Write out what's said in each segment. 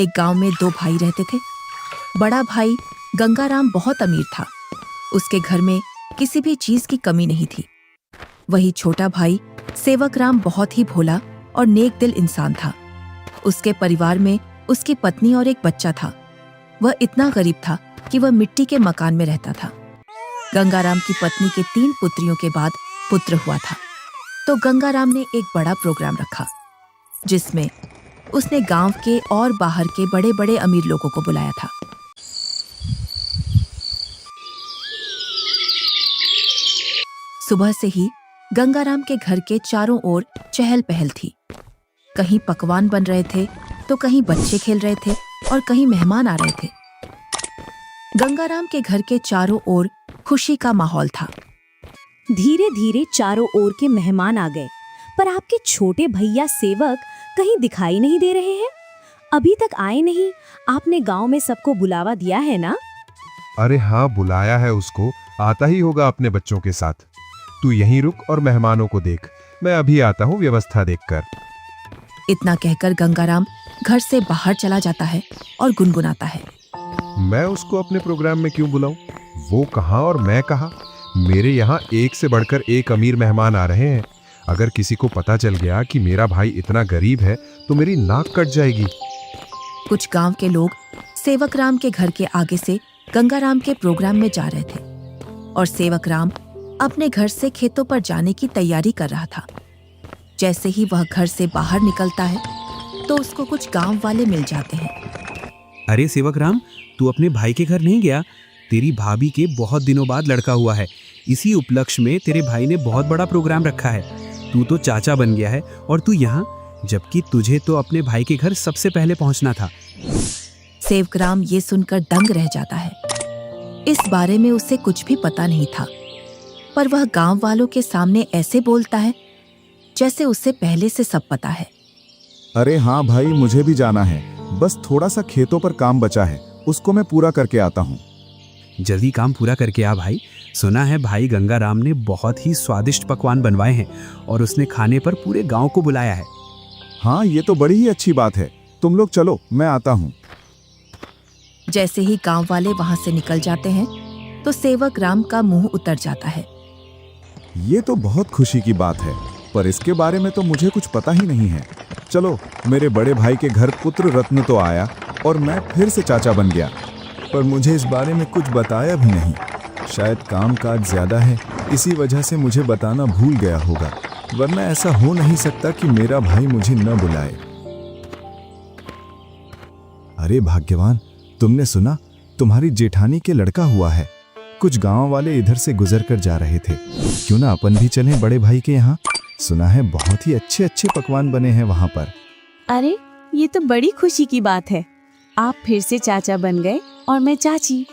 एक गांव में दो भाई रहते थे। बड़ा भाई गंगाराम बहुत अमीर था। उसके घर में किसी भी चीज की कमी नहीं थी। वही छोटा भाई सेवकराम बहुत ही भोला और नेक दिल इंसान था। उसके परिवार में उसकी पत्नी और एक बच्चा था। वह इतना गरीब था कि वह मिट्टी के मकान में रहता था। गंगाराम की पत्नी के 3 पुत्रियों के बाद पुत्र हुआ था, तो गंगाराम ने एक बड़ा प्रोग्राम रखा जिसमें उसने गांव के और बाहर के बड़े बड़े अमीर लोगों को बुलाया था। सुबह से ही गंगाराम के घर के चारों ओर चहल पहल थी। कहीं पकवान बन रहे थे तो कहीं बच्चे खेल रहे थे और कहीं मेहमान आ रहे थे। गंगाराम के घर के चारों ओर खुशी का माहौल था। धीरे धीरे चारों ओर के मेहमान आ गए, पर आपके छोटे भैया सेवक कहीं दिखाई नहीं दे रहे हैं। अभी तक आए नहीं। आपने गांव में सबको बुलावा दिया है ना? अरे हाँ, बुलाया है उसको। आता ही होगा अपने बच्चों के साथ। तू यहीं रुक और मेहमानों को देख। मैं अभी आता हूँ व्यवस्था देखकर। इतना कहकर गंगाराम घर से बाहर चला जाता है और गुनगुनाता है, मैं उसको अपने प्रोग्राम में क्यों बुलाऊं? वो कहाँ और मैं कहाँ? मेरे यहाँ एक से बढ़कर एक अमीर मेहमान आ रहे हैं। अगर किसी को पता चल गया कि मेरा भाई इतना गरीब है तो मेरी नाक कट जाएगी। कुछ गांव के लोग सेवकराम के घर के आगे से गंगाराम के प्रोग्राम में जा रहे थे और सेवकराम अपने घर से खेतों पर जाने की तैयारी कर रहा था। जैसे ही वह घर से बाहर निकलता है तो उसको कुछ गांव वाले मिल जाते हैं। अरे सेवकराम, तू अपने भाई के घर नहीं गया? तेरी भाभी के बहुत दिनों बाद लड़का हुआ है। इसी उपलक्ष्य में तेरे भाई ने बहुत बड़ा प्रोग्राम रखा है। तू तो चाचा बन गया है और तू यहाँ, जबकि तुझे तो अपने भाई के घर सबसे पहले पहुँचना था। सेवकराम ये सुनकर दंग रह जाता है। इस बारे में उसे कुछ भी पता नहीं था, पर वह गांव वालों के सामने ऐसे बोलता है जैसे उसे पहले से सब पता है। अरे हाँ भाई, मुझे भी जाना है। बस थोड़ा सा खेतों पर काम बचा है, उसको मैं पूरा करके आता हूँ। जल्दी काम पूरा करके आ भाई। सुना है भाई गंगाराम ने बहुत ही स्वादिष्ट पकवान बनवाए हैं और उसने खाने पर पूरे गांव को बुलाया है। हाँ, ये तो बड़ी ही अच्छी बात है। तुम लोग चलो, मैं आता हूँ। जैसे ही गांव वाले वहां से निकल जाते हैं तो सेवकराम का मुंह उतर जाता है। ये तो बहुत खुशी की बात है, पर इसके बारे में तो मुझे कुछ पता ही नहीं है। चलो, मेरे बड़े भाई के घर पुत्र रत्न तो आया और मैं फिर से चाचा बन गया, पर मुझे इस बारे में कुछ बताया भी नहीं। शायद काम काज ज्यादा है, इसी वजह से मुझे बताना भूल गया होगा, वरना ऐसा हो नहीं सकता कि मेरा भाई मुझे न बुलाए। अरे भाग्यवान, तुमने सुना? तुम्हारी जेठानी के लड़का हुआ है। कुछ गांव वाले इधर से गुजर कर जा रहे थे। क्यों ना अपन भी चलें बड़े भाई के यहाँ? सुना है बहुत ही अच्छे अच्छे पकवान बने हैं वहाँ पर। अरे, ये तो बड़ी खुशी की बात है। आप फिर से चाचा बन गए और मैं चाची,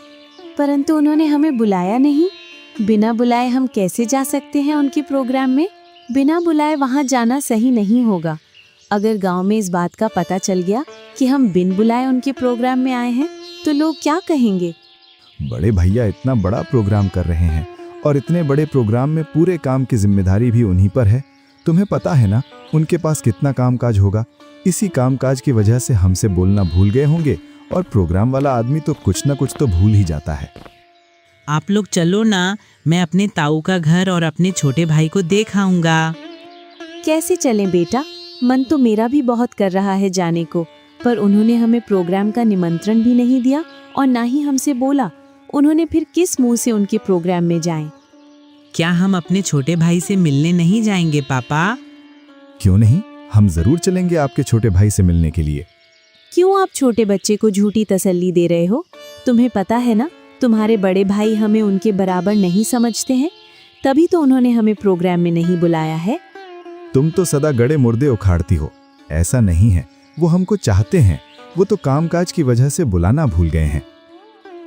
परंतु उन्होंने हमें बुलाया नहीं। बिना बुलाए हम कैसे जा सकते हैं उनके प्रोग्राम में? बिना बुलाए वहाँ जाना सही नहीं होगा। अगर गांव में इस बात का पता चल गया कि हम बिन बुलाए उनके प्रोग्राम में आए हैं तो लोग क्या कहेंगे? बड़े भैया इतना बड़ा प्रोग्राम कर रहे हैं और इतने बड़े प्रोग्राम में पूरे काम की जिम्मेदारी भी उन्हीं पर है। तुम्हें पता है ना उनके पास कितना कामकाज होगा। इसी कामकाज की वजह से हमसे बोलना भूल गए होंगे और प्रोग्राम वाला आदमी तो कुछ ना कुछ तो भूल ही जाता है। आप लोग चलो ना, मैं अपने ताऊ का घर और अपने छोटे भाई को देख आऊंगा। कैसे चलें बेटा? मन तो मेरा भी बहुत कर रहा है जाने को, पर उन्होंने हमें प्रोग्राम का निमंत्रण भी नहीं दिया और ना ही हमसे बोला। उन्होंने फिर किस मुंह से उनके प्रोग्राम में जाएं? क्या हम अपने छोटे भाई से मिलने नहीं जाएंगे पापा? क्यों नहीं, हम जरूर चलेंगे आपके छोटे भाई से मिलने के लिए। क्यों आप छोटे बच्चे को झूठी तसल्ली दे रहे हो? तुम्हें पता है ना, तुम्हारे बड़े भाई हमें उनके बराबर नहीं समझते हैं, तभी तो उन्होंने हमें प्रोग्राम में नहीं बुलाया है। तुम तो सदा गड़े मुर्दे उखाड़ती हो। ऐसा नहीं है, वो हमको चाहते हैं। वो तो कामकाज की वजह से बुलाना भूल गए हैं।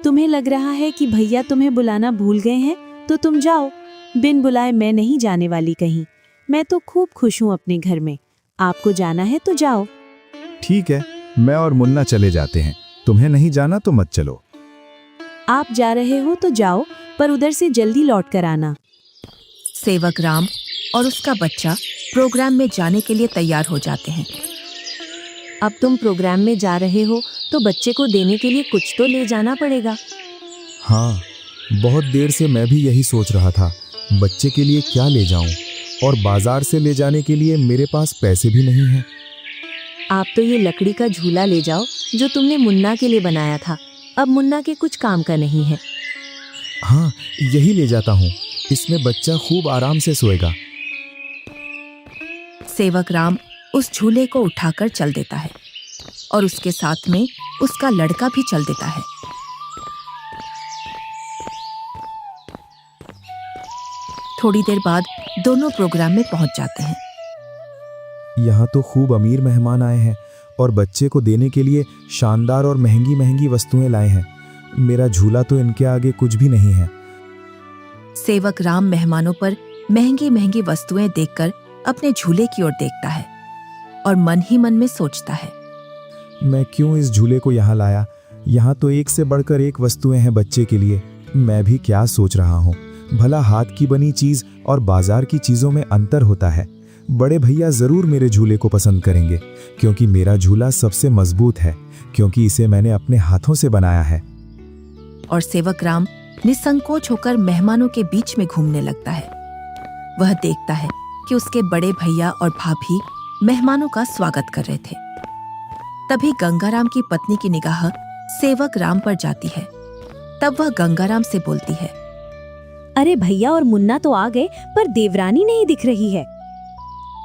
तुम्हें लग रहा है कि भैया तुम्हें बुलाना भूल गए हैं तो तुम जाओ। बिन बुलाए मैं नहीं जाने वाली कहीं। मैं तो खूब खुश हूँ अपने घर में। आपको जाना है तो जाओ। ठीक है, मैं और मुन्ना चले जाते हैं। तुम्हें नहीं जाना तो मत चलो। आप जा रहे हो तो जाओ, पर उधर से जल्दी लौट कर आना। सेवकराम और उसका बच्चा प्रोग्राम में जाने के लिए तैयार हो जाते हैं। अब तुम प्रोग्राम में जा रहे हो तो बच्चे को देने के लिए कुछ तो ले जाना पड़ेगा। हाँ, बहुत देर से मैं भी यही सोच रहा था, बच्चे के लिए क्या ले जाऊं, और बाजार से ले जाने के लिए मेरे पास पैसे भी नहीं हैं। आप तो ये लकड़ी का झूला ले जाओ जो तुमने मुन्ना के लिए बनाया था। अब मुन्ना के कुछ काम का नहीं है। हाँ, यही ले जाता हूँ, इसमें बच्चा खूब आराम से सोएगा। सेवक राम उस झूले को उठाकर चल देता है और उसके साथ में उसका लड़का भी चल देता है। थोड़ी देर बाद दोनों प्रोग्राम में पहुंच जाते हैं। यहाँ तो खूब अमीर मेहमान आए हैं और बच्चे को देने के लिए शानदार और महंगी महंगी वस्तुएं लाए हैं। मेरा झूला तो इनके आगे कुछ भी नहीं है। सेवक राम मेहमानों पर महंगी महंगी वस्तुएं देखकर अपने झूले की ओर देखता है और मन ही मन में सोचता है, मैं क्यों इस झूले को यहाँ लाया? यहाँ तो एक से बढ़कर एक वस्तुएं हैं बच्चे के लिए। मैं भी क्या सोच रहा हूँ, भला हाथ की बनी चीज और बाजार की चीजों में अंतर होता है। बड़े भैया जरूर मेरे झूले को पसंद करेंगे, क्योंकि मेरा झूला सबसे मजबूत है, क्योंकि इसे मैंने अपने हाथों से बनाया है। और सेवक राम निसंकोच होकर मेहमानों के बीच में घूमने लगता है। वह देखता है कि उसके बड़े भैया और भाभी मेहमानों का स्वागत कर रहे थे। तभी गंगाराम की पत्नी की निगाह सेवक राम पर जाती है। तब वह गंगाराम से बोलती है, अरे भैया और मुन्ना तो आ गए, पर देवरानी नहीं दिख रही है।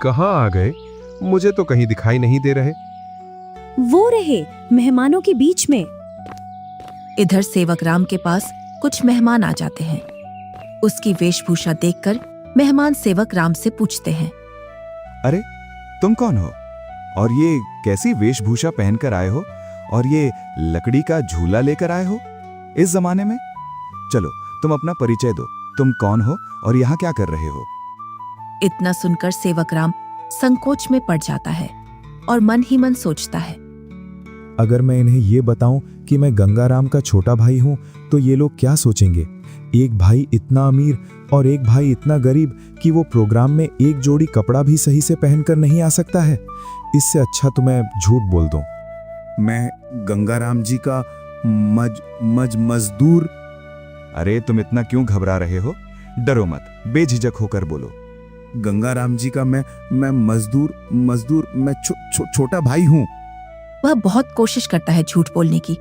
कहाँ आ गए? मुझे तो कहीं दिखाई नहीं दे रहे। वो रहे मेहमानों के बीच में। इधर सेवक राम के पास कुछ मेहमान आ जाते हैं। उसकी वेशभूषा देखकर मेहमान सेवक राम से पूछते हैं, अरे तुम कौन हो, और ये कैसी वेशभूषा पहनकर आए हो, और ये लकड़ी का झूला लेकर आए हो इस जमाने में? चलो तुम अपना परिचय दो, तुम कौन हो और यहाँ क्या कर रहे हो? इतना सुनकर सेवक राम संकोच में पड़ जाता है और मन ही मन सोचता है, अगर मैं इन्हें ये बताऊं कि मैं गंगाराम का छोटा भाई हूं तो ये लोग क्या सोचेंगे? एक भाई इतना अमीर और एक भाई इतना गरीब कि वो प्रोग्राम में एक जोड़ी कपड़ा भी सही से पहनकर नहीं आ सकता है। इससे अच्छा तो मैं झूठ बोल दूं। मैं गंगाराम जी का मजदूर। अरे तुम इतना क्यों घबरा रहे हो? डरो मत, बेझिझक होकर बोलो। गंगाराम जी का मैं मजदूर मैं छोटा भाई हूं। वह बहुत कोशिश करता है झूठ बोलने की,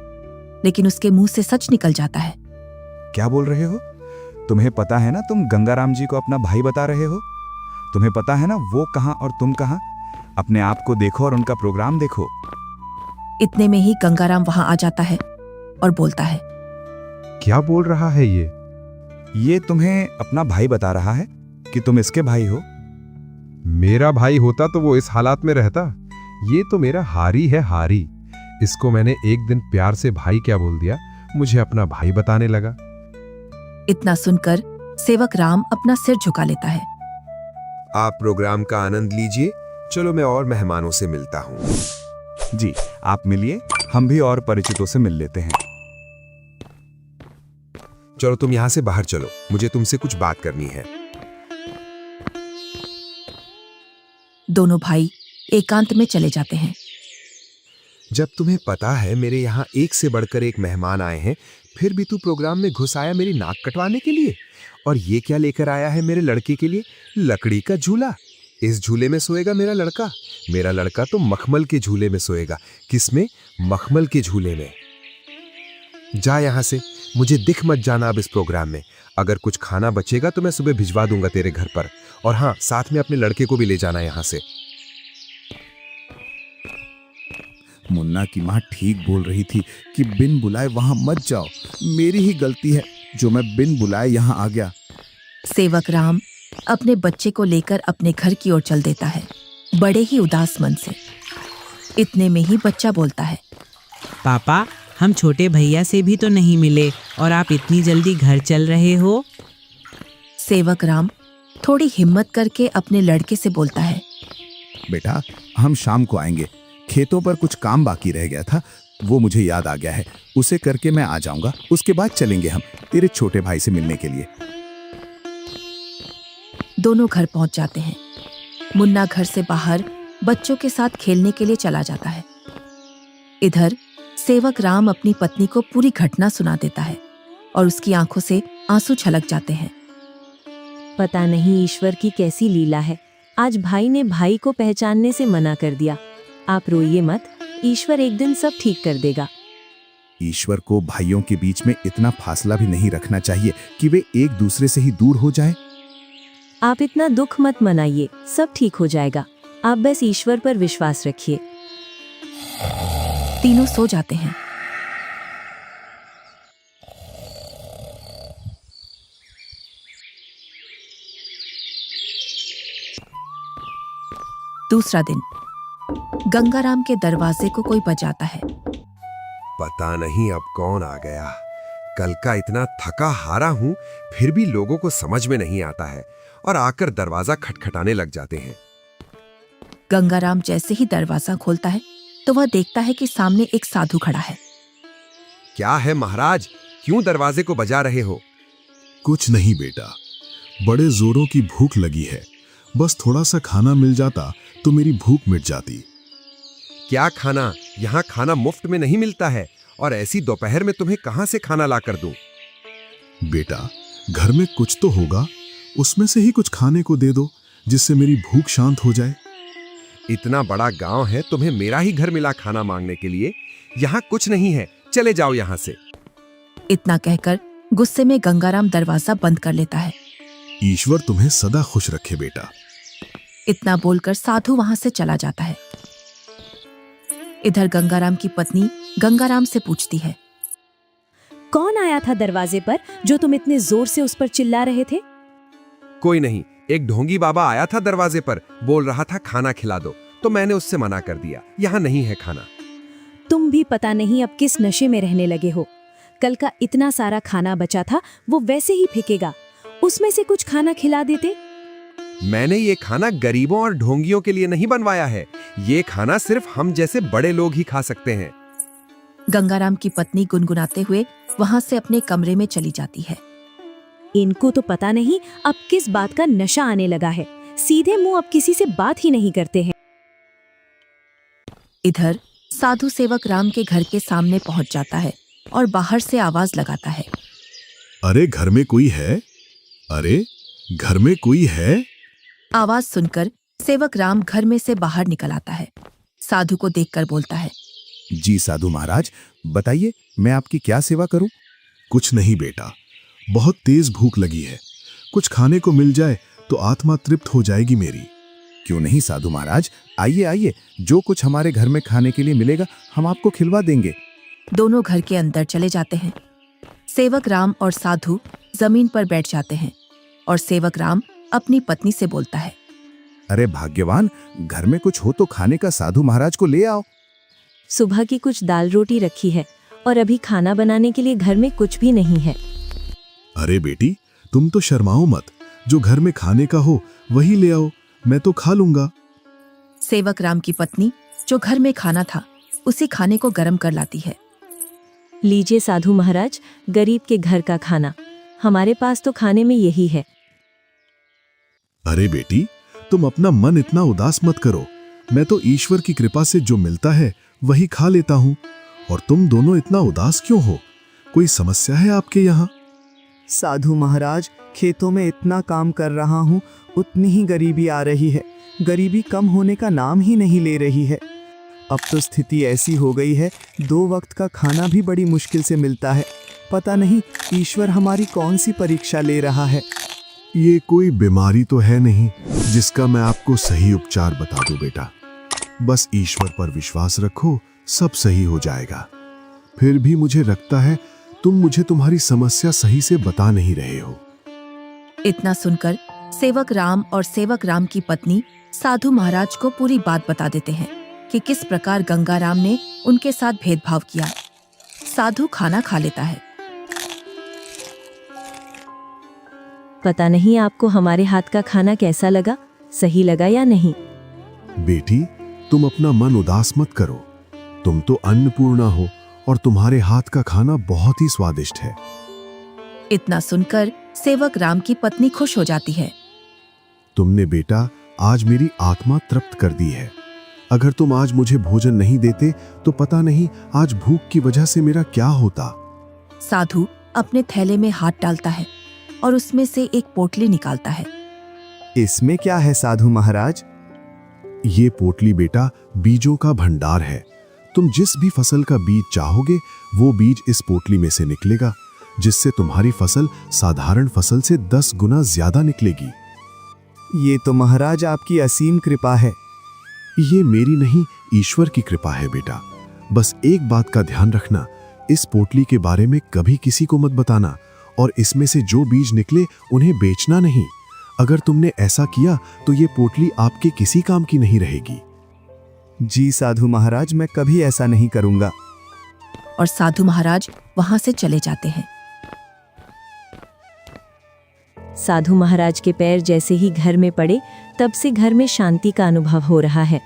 लेकिन उसके मुंह से सच निकल जाता है। क्या बोल रहे हो? तुम्हें पता है ना तुम गंगाराम जी को अपना भाई बता रहे हो? तुम्हें पता है ना वो कहां और तुम कहां? अपने आप को देखो और उनका प्रोग्राम देखो। इतने में ही गंगाराम वहां आ जाता है और बोलता है, क्या बोल रहा है ये? ये तुम्हें अपना भाई बता रहा है कि तुम इसके भाई हो। मेरा भाई होता तो वो इस हालात में रहता। ये तो मेरा हारी है, हारी। इसको मैंने एक दिन प्यार से भाई क्या बोल दिया, मुझे अपना भाई बताने लगा। इतना सुनकर सेवक राम अपना सिर झुका लेता है। आप प्रोग्राम का आनंद लीजिए। चलो मैं और मेहमानों से मिलता हूँ। जी आप मिलिए, हम भी और परिचितों से मिल लेते हैं। चलो तुम यहाँ से बाहर चलो, मुझे तुमसे कुछ बात करनी है। दोनों भाई एकांत में चले जाते हैं। जब तुम्हें पता है मेरे यहाँ एक से बढ़कर एक मेहमान आए हैं, फिर भी तू प्रोग्राम में घुस आया मेरी नाक कटवाने के लिए। और ये क्या लेकर आया है मेरे लड़के के लिए? लकड़ी का झूला। इस झूले में सोएगा मेरा लड़का। मेरा लड़का तो मखमल के झूले में सोएगा। किसमें? मखमल के झूले में। जा यहाँ से, मुझे दिख मत जाना अब इस प्रोग्राम में। अगर कुछ खाना बचेगा तो मैं सुबह भिजवा दूंगा तेरे घर पर। और हाँ, साथ में अपने लड़के को भी ले जाना यहाँ से। मुन्ना की माँ ठीक बोल रही थी कि बिन बुलाए वहां मत जाओ। मेरी ही गलती है जो मैं बिन बुलाए यहाँ आ गया। सेवक राम अपने बच्चे को लेकर अपने घर की ओर चल देता है, बड़े ही उदास मन से। इतने में ही बच्चा बोलता है, पापा, हम छोटे भैया से भी तो नहीं मिले और आप इतनी जल्दी घर चल रहे हो। सेवक राम थोड़ी हिम्मत करके अपने लड़के से बोलता है, बेटा हम शाम को आएंगे। खेतों पर कुछ काम बाकी रह गया था, वो मुझे याद आ गया है। उसे करके मैं आ जाऊंगा। उसके बाद चलेंगे हम तेरे छोटे भाई से मिलने के लिए। दोनों घर पहुंच जाते हैं। मुन्ना घर से बाहर बच्चों के साथ खेलने के लिए चला जाता है। इधर सेवक राम अपनी पत्नी को पूरी घटना सुना देता है और उसकी आंखों से आंसू छलक जाते हैं। पता नहीं ईश्वर की कैसी लीला है, आज भाई ने भाई को पहचानने से मना कर दिया। आप रोइए मत, ईश्वर एक दिन सब ठीक कर देगा। ईश्वर को भाइयों के बीच में इतना फासला भी नहीं रखना चाहिए कि वे एक दूसरे से ही दूर हो जाएं। आप इतना दुख मत मनाइए, सब ठीक हो जाएगा। आप बस ईश्वर पर विश्वास रखिए। तीनों सो जाते हैं। दूसरा दिन गंगाराम के दरवाजे को कोई बजाता है। पता नहीं अब कौन आ गया। कल का इतना थका हारा हूं, फिर भी लोगों को समझ में नहीं आता है और आकर दरवाजा खटखटाने लग जाते हैं। गंगाराम जैसे ही दरवाजा खोलता है तो वह देखता है कि सामने एक साधु खड़ा है। क्या है महाराज, क्यों दरवाजे को बजा रहे हो? कुछ नहीं बेटा, बड़े जोरों की भूख लगी है। बस थोड़ा सा खाना मिल जाता तो मेरी भूख मिट जाती। क्या खाना? यहाँ खाना मुफ्त में नहीं मिलता है और ऐसी दोपहर में तुम्हें कहां से खाना ला कर दूं? बेटा, घर में कुछ तो होगा, उसमें से ही कुछ खाने को दे दो जिससे मेरी भूख शांत हो जाए। इतना बड़ा गांव है, तुम्हें मेरा ही घर मिला खाना मांगने के लिए? यहाँ कुछ नहीं है, चले जाओ यहाँ से। इतना कहकर गुस्से में गंगाराम दरवाजा बंद कर लेता है। ईश्वर तुम्हें सदा खुश रखे बेटा। इतना बोलकर साधु वहां से चला जाता है। इधर गंगाराम की पत्नी गंगाराम से पूछती है, कौन आया था दरवाजे पर जो तुम इतने जोर से उस पर चिल्ला रहे थे? कोई नहीं, एक ढोंगी बाबा आया था दरवाजे पर, बोल रहा था खाना खिला दो, तो मैंने उससे मना कर दिया, यहाँ नहीं है खाना। तुम भी पता नहीं अब किस नशे में रहने लगे हो। कल का इतना सारा खाना बचा था, वो वैसे ही फेंकेगा। उसमें से कुछ खाना खिला देते। मैंने ये खाना गरीबों और ढोंगियों के लिए नहीं बनवाया है। ये खाना सिर्फ हम जैसे बड़े लोग ही खा सकते हैं। गंगाराम की पत्नी गुनगुनाते हुए वहां से अपने कमरे में चली जाती है। इनको तो पता नहीं अब किस बात का नशा आने लगा है। सीधे मुंह अब किसी से बात ही नहीं करते हैं। इधर साधु सेवक राम के घर के सामने पहुंच जाता है और बाहर से आवाज लगाता है, अरे घर में कोई है? अरे घर में कोई है? आवाज सुनकर सेवक राम घर में से बाहर निकल आता है। साधु को देखकर बोलता है, जी साधु महाराज, बताइए मैं आपकी क्या सेवा करूं? कुछ नहीं बेटा, बहुत तेज भूख लगी है। कुछ खाने को मिल जाए तो आत्मा तृप्त हो जाएगी मेरी। क्यों नहीं साधु महाराज, आइए आइए, जो कुछ हमारे घर में खाने के लिए मिलेगा हम आपको खिलवा देंगे। दोनों घर के अंदर चले जाते हैं। सेवक राम और साधु जमीन पर बैठ जाते हैं और सेवक राम अपनी पत्नी से बोलता है, अरे भाग्यवान, घर में कुछ हो तो खाने का साधु महाराज को ले आओ। सुबह की कुछ दाल रोटी रखी है और अभी खाना बनाने के लिए घर में कुछ भी नहीं है। अरे बेटी, तुम तो शर्माओ मत, जो घर में खाने का हो वही ले आओ, मैं तो खा लूंगा। सेवक राम की पत्नी जो घर में खाना था उसी खाने को गर्म कर लाती है। लीजिए साधु महाराज, गरीब के घर का खाना। हमारे पास तो खाने में यही है। अरे बेटी, तुम अपना मन इतना उदास मत करो। मैं तो ईश्वर की कृपा से जो मिलता है वही खा लेता हूँ। और तुम दोनों इतना उदास क्यों हो? कोई समस्या है आपके यहाँ? साधु महाराज, खेतों में इतना काम कर रहा हूँ, उतनी ही गरीबी आ रही है। गरीबी कम होने का नाम ही नहीं ले रही है। अब तो स्थिति ऐसी हो गई है, 2 वक्त का खाना भी बड़ी मुश्किल से मिलता है। पता नहीं ईश्वर हमारी कौन सी परीक्षा ले रहा है। ये कोई बीमारी तो है नहीं जिसका मैं आपको सही उपचार बता दूं बेटा। बस ईश्वर पर विश्वास रखो, सब सही हो जाएगा। फिर भी मुझे लगता है तुम मुझे तुम्हारी समस्या सही से बता नहीं रहे हो। इतना सुनकर सेवक राम और सेवक राम की पत्नी साधु महाराज को पूरी बात बता देते हैं कि किस प्रकार गंगाराम ने उनके साथ भेदभाव किया। साधु खाना खा लेता है। पता नहीं आपको हमारे हाथ का खाना कैसा लगा, सही लगा या नहीं? बेटी, तुम अपना मन उदास मत करो। तुम तो अन्नपूर्णा हो और तुम्हारे हाथ का खाना बहुत ही स्वादिष्ट है। इतना सुनकर सेवक राम की पत्नी खुश हो जाती है। तुमने बेटा आज मेरी आत्मा तृप्त कर दी है। अगर तुम आज मुझे भोजन नहीं देते तो पता नहीं आज भूख की वजह से मेरा क्या होता। साधु अपने थैले में हाथ डालता है और उसमें से एक पोटली निकालता है। इसमें क्या है साधु महाराज? ये पोटली बेटा बीजों का भंडार है। तुम जिस भी फसल का बीज चाहोगे वो बीज इस पोटली में से निकलेगा, जिससे तुम्हारी फसल साधारण फसल से 10 गुना ज्यादा निकलेगी। ये तो महाराज आपकी असीम कृपा है। ये मेरी नहीं, ईश्वर की कृपा है बेटा। बस एक बात का ध्यान रखना, इस पोटली के बारे में कभी किसी को मत बताना, और इसमें से जो बीज निकले उन्हें बेचना नहीं। अगर तुमने ऐसा किया तो ये पोटली आपके किसी काम की नहीं रहेगी। जी साधु महाराज, मैं कभी ऐसा नहीं करूंगा। और साधु महाराज वहां से चले जाते हैं। साधु महाराज के पैर जैसे ही घर में पड़े तब से घर में शांति का अनुभव हो रहा है।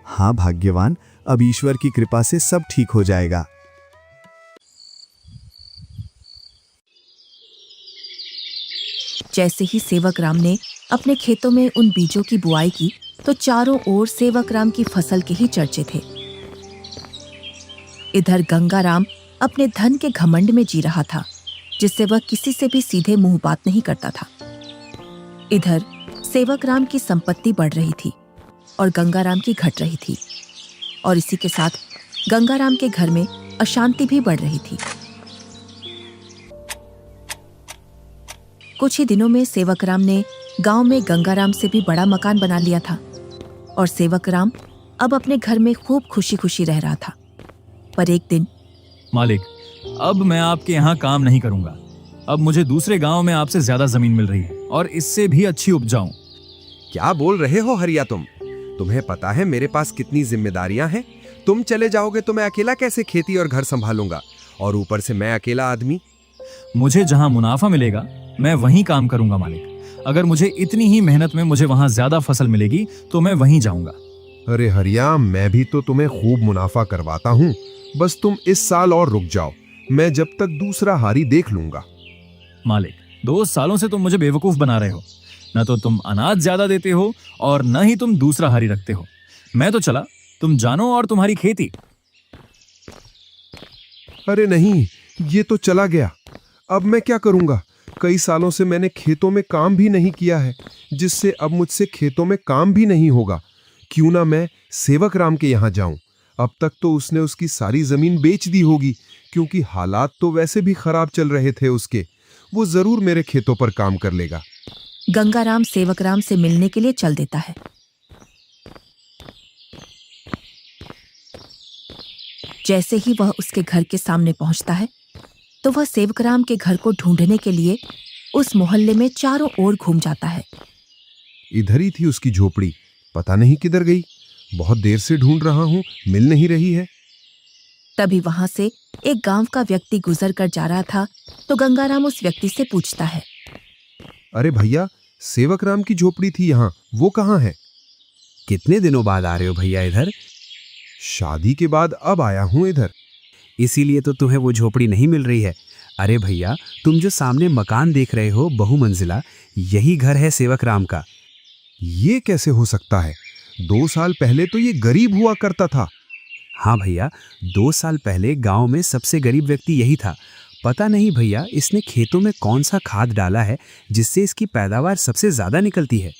हाँ भाग्यवान, अब ईश्वर की कृपा से सब ठीक हो जाएगा। जैसे ही सेवक राम ने अपने खेतों में उन बीजों की बुआई की तो चारों ओर सेवक राम की फसल के ही चर्चे थे। इधर गंगा राम अपने धन के घमंड में जी रहा था, जिससे वह किसी से भी सीधे मुंह बात नहीं करता था। इधर सेवक राम की संपत्ति बढ़ रही थी और गंगा राम की घट रही थी, और इसी के साथ गंगा राम के घर में अशांति भी बढ़ रही थी। कुछ ही दिनों में सेवक राम ने गांव में गंगा राम से भी बड़ा मकान बना लिया था, और सेवक राम अब अपने घर में खूब खुशी खुशी रह रहा था। पर एक दिन, मालिक, अब मैं आपके यहाँ काम नहीं करूंगा। अब मुझे दूसरे गांव में आपसे ज्यादा जमीन मिल रही है और इससे भी अच्छी उपजाऊ। क्या बोल रहे हो हरिया तुम? तुम्हें पता है मेरे पास कितनी जिम्मेदारियां हैं? तुम चले जाओगे तो मैं अकेला कैसे खेती और घर संभालूंगा, और ऊपर से मैं अकेला आदमी। मुझे जहां मुनाफा मिलेगा मैं वहीं काम करूंगा मालिक। अगर मुझे इतनी ही मेहनत में मुझे वहां ज्यादा फसल मिलेगी तो मैं वहीं जाऊंगा। अरे हरिया, मैं भी तो तुम्हें खूब मुनाफा करवाता हूँ। बस तुम इस साल और रुक जाओ, मैं जब तक दूसरा हारी देख लूंगा। मालिक, 2 सालों से तुम मुझे बेवकूफ बना रहे हो। न तो तुम अनाज ज्यादा देते हो और न ही तुम दूसरा हारी रखते हो। मैं तो चला, तुम जानो और तुम्हारी खेती। अरे नहीं, ये तो चला गया। अब मैं क्या करूंगा? कई सालों से मैंने खेतों में काम भी नहीं किया है, जिससे अब मुझसे खेतों में काम भी नहीं होगा। क्यों ना मैं सेवक राम के यहाँ जाऊं? अब तक तो उसने उसकी सारी जमीन बेच दी होगी, क्योंकि हालात तो वैसे भी खराब चल रहे थे उसके। वो जरूर मेरे खेतों पर काम कर लेगा। गंगा राम सेवक राम से मिलने के लिए चल देता है। जैसे ही वह उसके घर के सामने पहुंचता है तो वह सेवक राम के घर को ढूंढने के लिए उस मोहल्ले में चारों ओर घूम जाता है। इधर ही थी उसकी झोपड़ी, पता नहीं किधर गई। बहुत देर से ढूंढ रहा हूं, मिल नहीं रही है। तभी वहां से एक गांव का व्यक्ति गुजर कर जा रहा था तो गंगाराम उस व्यक्ति से पूछता है, अरे भैया, सेवक राम की झोपड़ी थी यहाँ, वो कहाँ है? कितने दिनों बाद आ रहे हो भैया इधर? शादी के बाद अब आया हूँ इधर। इसीलिए तो तुम्हें वो झोपड़ी नहीं मिल रही है। अरे भैया, तुम जो सामने मकान देख रहे हो बहुमंजिला, यही घर है सेवक राम का। ये कैसे हो सकता है? 2 साल पहले तो ये गरीब हुआ करता था। हाँ भैया, 2 साल पहले गांव में सबसे गरीब व्यक्ति यही था। पता नहीं भैया, इसने खेतों में कौन सा खाद डाला है जिससे इसकी पैदावार सबसे ज्यादा निकलती है।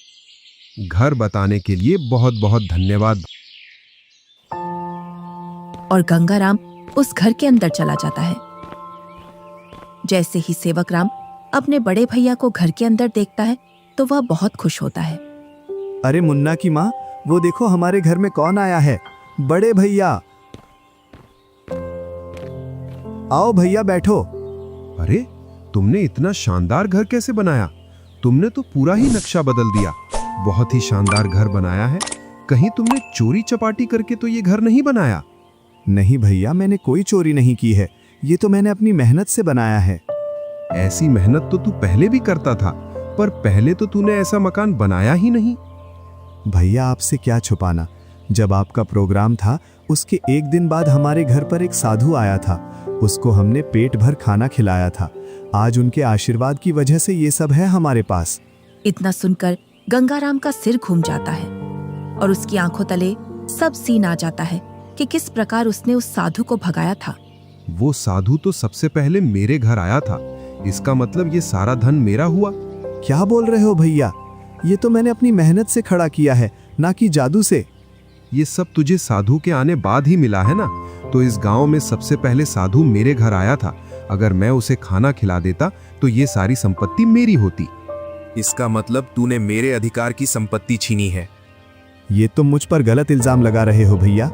घर बताने के लिए बहुत बहुत धन्यवाद। और गंगाराम उस घर के अंदर चला जाता है। जैसे ही सेवक राम अपने बड़े भैया को घर के अंदर देखता है तो वह बहुत खुश होता है। अरे मुन्ना की माँ, वो देखो हमारे घर में कौन आया है। बड़े भैया, आओ भैया बैठो। अरे, तुमने इतना शानदार घर कैसे बनाया? तुमने तो पूरा ही नक्शा बदल दिया। बहुत ही शानदार घर बनाया है। कहीं तुमने चोरी चपाटी करके तो ये घर नहीं बनाया? नहीं भैया, मैंने कोई चोरी नहीं की है। ये तो मैंने अपनी मेहनत से बनाया है। ऐसी मेहनत तो तू पहले भी करता था, पर पहले तो तूने ऐसा मकान बनाया ही नहीं। भैया, आपसे क्या छुपाना, जब आपका प्रोग्राम था उसके एक दिन बाद हमारे घर पर एक साधु आया था। उसको हमने पेट भर खाना खिलाया था। आज उनके आशीर्वाद की वजह से ये सब है हमारे पास। इतना सुनकर गंगाराम का सिर घूम जाता है और उसकी आंखों तले सब सीन आ जाता है कि किस प्रकार उसने उस साधु को भगाया था। वो साधु तो सबसे पहले मेरे घर आया था, इसका मतलब ये सारा धन मेरा हुआ। क्या बोल रहे हो भैया? ये तो मैंने अपनी मेहनत से खड़ा किया है, ना कि जादू से। ये सब तुझे साधु के आने बाद ही मिला है ना? तो इस गांव में सबसे पहले साधु मेरे घर आया था। अगर मैं उसे खाना खिला देता तो ये सारी संपत्ति मेरी होती। इसका मतलब तूने मेरे अधिकार की संपत्ति छीनी है। ये तो मुझ पर गलत इल्जाम लगा रहे हो भैया।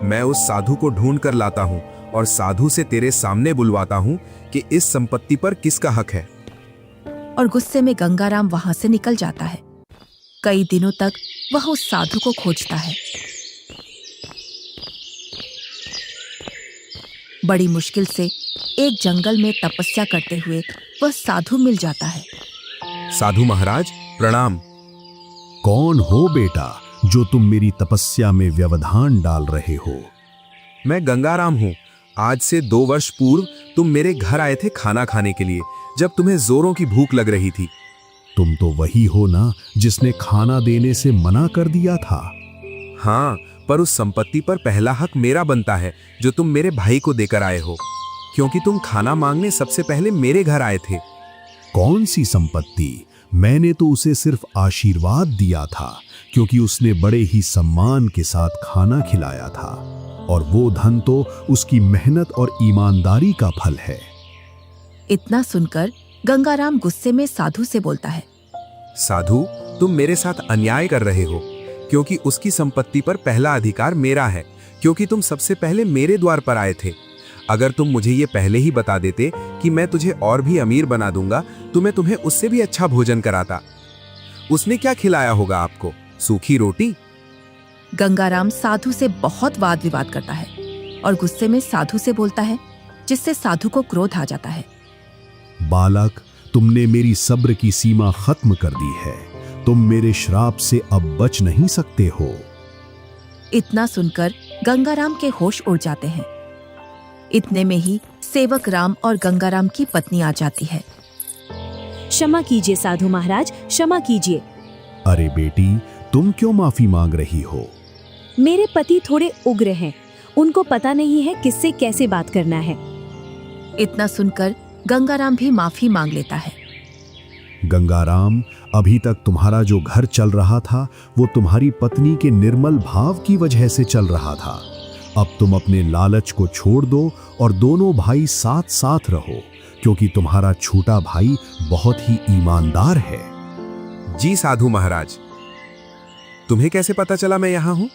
मैं उस साधु को ढूंढ कर लाता हूँ और साधु से तेरे सामने बुलवाता हूँ कि इस संपत्ति पर किसका हक है। और गुस्से में गंगाराम वहां से निकल जाता है। कई दिनों तक वह उस साधु को खोजता है। बड़ी मुश्किल से एक जंगल में तपस्या करते हुए वह साधु मिल जाता है। साधु महाराज प्रणाम। कौन हो बेटा जो तुम मेरी तपस्या में व्यवधान डाल रहे हो? मैं गंगाराम हूँ। आज से 2 वर्ष पूर्व तुम मेरे घर आए थे खाना खाने के लिए, जब तुम्हें जोरों की भूख लग रही थी। तुम तो वही हो ना जिसने खाना देने से मना कर दिया था? हाँ, पर उस संपत्ति पर पहला हक मेरा बनता है जो तुम मेरे भाई को देकर आए हो, क्योंकि तुम खाना मांगने सबसे पहले मेरे घर आए थे। कौन सी संपत्ति? मैंने तो उसे सिर्फ आशीर्वाद दिया था, क्योंकि उसने बड़े ही सम्मान के साथ खाना खिलाया था, और वो धन तो उसकी मेहनत और ईमानदारी का फल है। इतना सुनकर गंगाराम गुस्से में साधु से बोलता है, साधु, तुम मेरे साथ अन्याय कर रहे हो, क्योंकि उसकी संपत्ति पर पहला अधिकार मेरा है, क्योंकि तुम सबसे पहले मेरे द्वार पर आए थे। अगर तुम मुझे ये पहले ही बता देते कि मैं तुझे और भी अमीर बना दूंगा, तो मैं तुम्हें उससे भी अच्छा भोजन कराता। उसने क्या खिलाया होगा आपको? सूखी रोटी? गंगाराम साधु से बहुत वाद विवाद करता है और गुस्से में साधु से बोलता है, जिससे साधु को क्रोध आ जाता है। बालक, तुमने मेरी सब्र की सीमा खत्म कर दी है। तुम मेरे श्राप से अब बच नहीं सकते हो। इतना सुनकर गंगाराम के होश उड़ जाते हैं। इतने में ही सेवक राम और गंगाराम की पत्नी आ जाती है। क्षमा कीजिए साधु महाराज, क्षमा कीजिए। अरे बेटी, तुम क्यों माफी मांग रही हो? मेरे पति थोड़े उग्र हैं, उनको पता नहीं है किससे कैसे बात करना है। इतना सुनकर गंगाराम भी माफी मांग लेता है। गंगाराम, अभी तक तुम्हारा जो घर चल रहा था वो तुम्हारी पत्नी के निर्मल भाव की वजह से चल रहा था। अब तुम अपने लालच को छोड़ दो और दोनों भाई साथ साथ रहो, क्योंकि तुम्हारा छोटा भाई बहुत ही ईमानदार है। जी साधु महाराज। तुम्हें कैसे पता चला मैं यहाँ हूँ?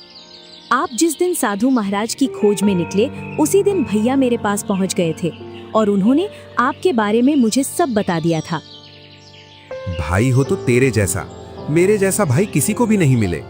आप जिस दिन साधु महाराज की खोज में निकले, उसी दिन भैया मेरे पास पहुँच गए थे और उन्होंने आपके बारे में मुझे सब बता दिया था। भाई हो तो तेरे जैसा, मेरे जैसा भाई किसी को भी नहीं मिले।